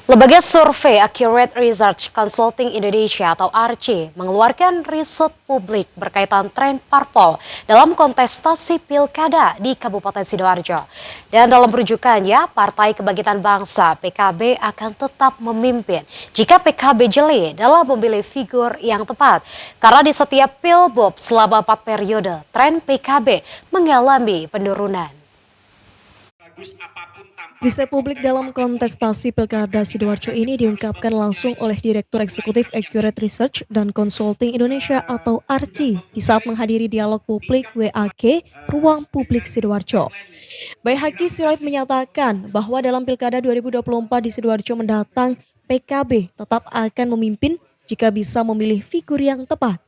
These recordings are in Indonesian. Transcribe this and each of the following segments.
Lembaga survei Accurate Research Consulting Indonesia atau ARC mengeluarkan riset publik berkaitan tren parpol dalam kontestasi pilkada di Kabupaten Sidoarjo. Dan dalam rujukannya, Partai Kebangkitan Bangsa (PKB) akan tetap memimpin jika PKB jeli dalam memilih figur yang tepat. Karena di setiap pilbub selama 4 periode, tren PKB mengalami penurunan. Riset publik dalam kontestasi Pilkada Sidoarjo ini diungkapkan langsung oleh Direktur Eksekutif Accurate Research dan Consulting Indonesia atau ARCI di saat menghadiri dialog publik WAG Ruang Publik Sidoarjo. Baihaqi Sirait menyatakan bahwa dalam Pilkada 2024 di Sidoarjo mendatang, PKB tetap akan memimpin jika bisa memilih figur yang tepat.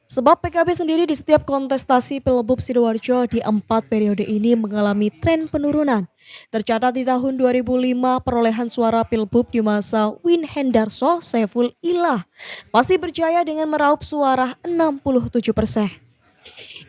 Sebab PKB sendiri di setiap kontestasi Pilbub Sidoarjo di 4 periode ini mengalami tren penurunan. Tercatat di tahun 2005 perolehan suara Pilbub di masa Win Hendarso Saiful Ilah masih berjaya dengan meraup suara 67%.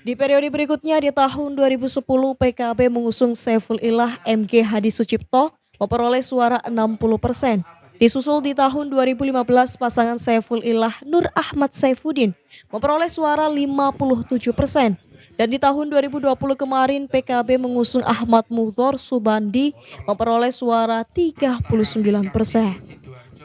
Di periode berikutnya di tahun 2010 PKB mengusung Saiful Ilah MG Hadi Sucipto memperoleh suara 60%. Disusul di tahun 2015 pasangan Saiful Ilah Nur Ahmad Saifuddin memperoleh suara 57%. Dan di tahun 2020 kemarin PKB mengusung Ahmad Mudhor Subandi memperoleh suara 39%.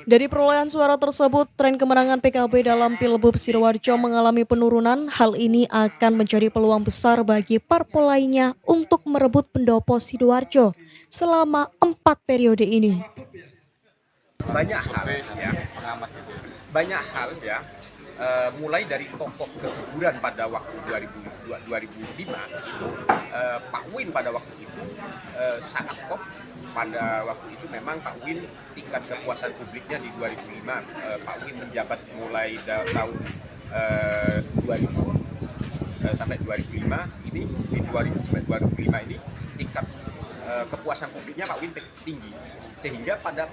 Dari perolehan suara tersebut, tren kemenangan PKB dalam Pilbub Sidoarjo mengalami penurunan. Hal ini akan menjadi peluang besar bagi parpol lainnya untuk merebut pendopo Sidoarjo selama 4 periode ini. Banyak hal ya, mulai dari tokoh keguguran pada waktu 2005 itu, Pak Win pada waktu itu sangat top. Pada waktu itu memang Pak Win tingkat kepuasan publiknya di 2005, Pak Win menjabat mulai tahun 2000 sampai 2005 ini, di 2000 sampai 2005 ini tingkat kepuasan publiknya Pak Win tinggi, sehingga pada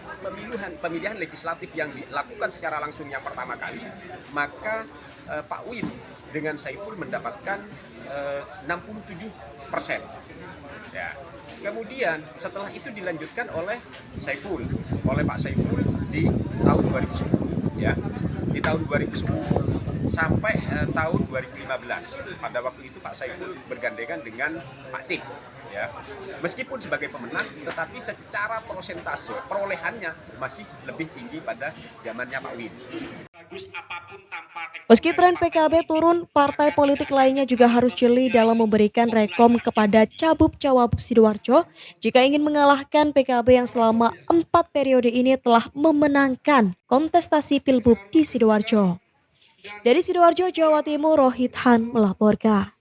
pemilihan legislatif yang dilakukan secara langsung yang pertama kali, maka Pak Win dengan Saiful mendapatkan 67%. Ya. Kemudian setelah itu dilanjutkan oleh Pak Saiful di tahun 2010, ya, di tahun 2010 sampai tahun 2015. Pada waktu itu Pak Saiful bergandengan dengan Pak Cip. Ya, meskipun sebagai pemenang, tetapi secara persentase perolehannya masih lebih tinggi pada zamannya Pak Win. Meski tren PKB turun, partai politik lainnya juga harus jeli dalam memberikan rekom kepada Cabub-Cawabub Sidoarjo jika ingin mengalahkan PKB yang selama 4 periode ini telah memenangkan kontestasi Pilbub di Sidoarjo. Dari Sidoarjo, Jawa Timur, Rohit Han melaporkan.